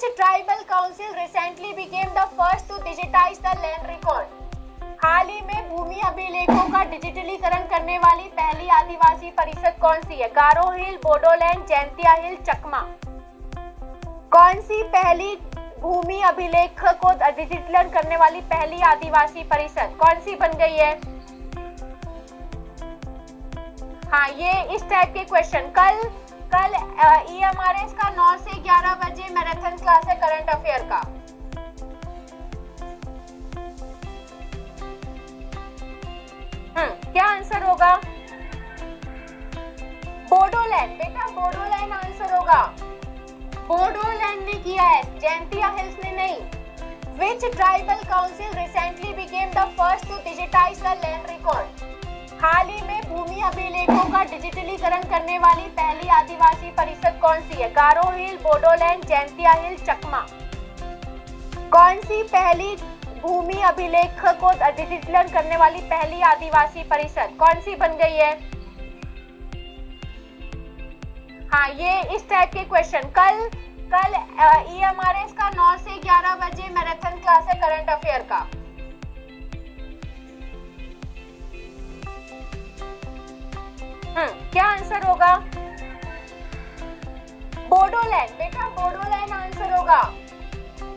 Which tribal council recently became the first to digitize the land record? हाल ही में भूमि अभिलेखों का डिजिटलीकरण करने वाली पहली आदिवासी परिषद कौन सी है? गारो हिल, बोडोलैंड, जैंतिया हिल, चकमा। कौन सी पहली भूमि अभिलेख को डिजिटलीकरण करने वाली पहली आदिवासी परिषद कौन सी बन गई है? हाँ, ये इस टाइप के क्वेश्चन कल EMRS का 9 से 11 बजे मैराथन क्लास है करंट अफेयर का। क्या आंसर होगा? बोडोलैंड, बेटा बोडोलैंड आंसर होगा। बोडोलैंड ने किया है, जैंतिया हिल्स ने नहीं। Which tribal council recently became the first to digitize the land record? हाल ही में भूमि अभिलेखों का डिजिटलीकरण करने वाली पहली आदिवासी परिषद कौन सी है? गारो हिल, बोडोलैंड, जैंतिया हिल, चकमा। कौन सी पहली भूमि अभिलेख को डिजिटलीकरण करने वाली पहली आदिवासी परिषद कौन सी बन गई है? हाँ, ये इस टाइप के क्वेश्चन कल EMRS का 9 से 11 बजे मैराथन क्लास है करंट अफेयर का। क्या आंसर होगा? बोडोलैंड, बेटा बोडोलैंड आंसर होगा।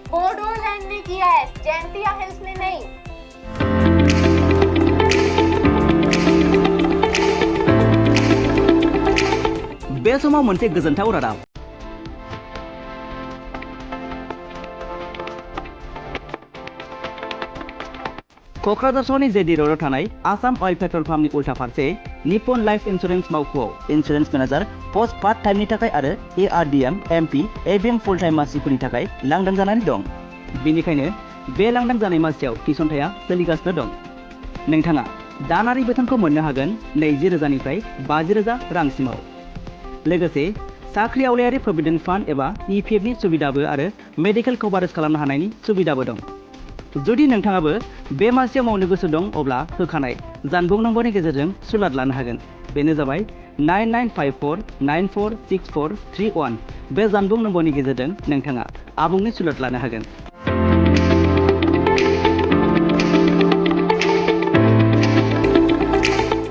बोडोलैंड ने किया है, जैंतिया हिल्स ने नहीं। बे समाव मोनसे गोजोनथाव रादाब। क'क्राझार सहरनि जेडि र'डआव थानाय आसाम अइल पेट्रल पाम्पनि उल्था फारसे निप्पन लाइफ इन्सुरेन्स मावख'आव इन्सुरेन्स मेनेजार पस्ट पार्ट टाइमनि थाखाय आरो ARDM, MP, AVM full time मासिफोरनि थाखाय लांदां जानानै दं। बेनिखायनो बे लांदां जानाय मासियाव थिसनथाया सोलिगासिनो दं। नोंथाङा दानारि बेथनखौ मोननो हागोन 20,000निफ्राय 50,000 रांसिमाव। लोगोसे साख्रि आवलायारि प्रभिडेन्ट फान्ड एबा EPFनि सुबिदाबो आरो मेडिकेल कभारेज खालामनो हानायनि सुबिदाबो दं। जुदि नोंथाङाबो बे मासियाव मावनो गोसो दं अब्ला होखानाय जानबुं नम्बरनि गेजेरजों सुलाद लानो हागोन। बेनो जाबाय 9954946431। बे जानबुं नम्बरनि गेजेरजों नोंथाङा आबुङै सुलाद लानो हागोन।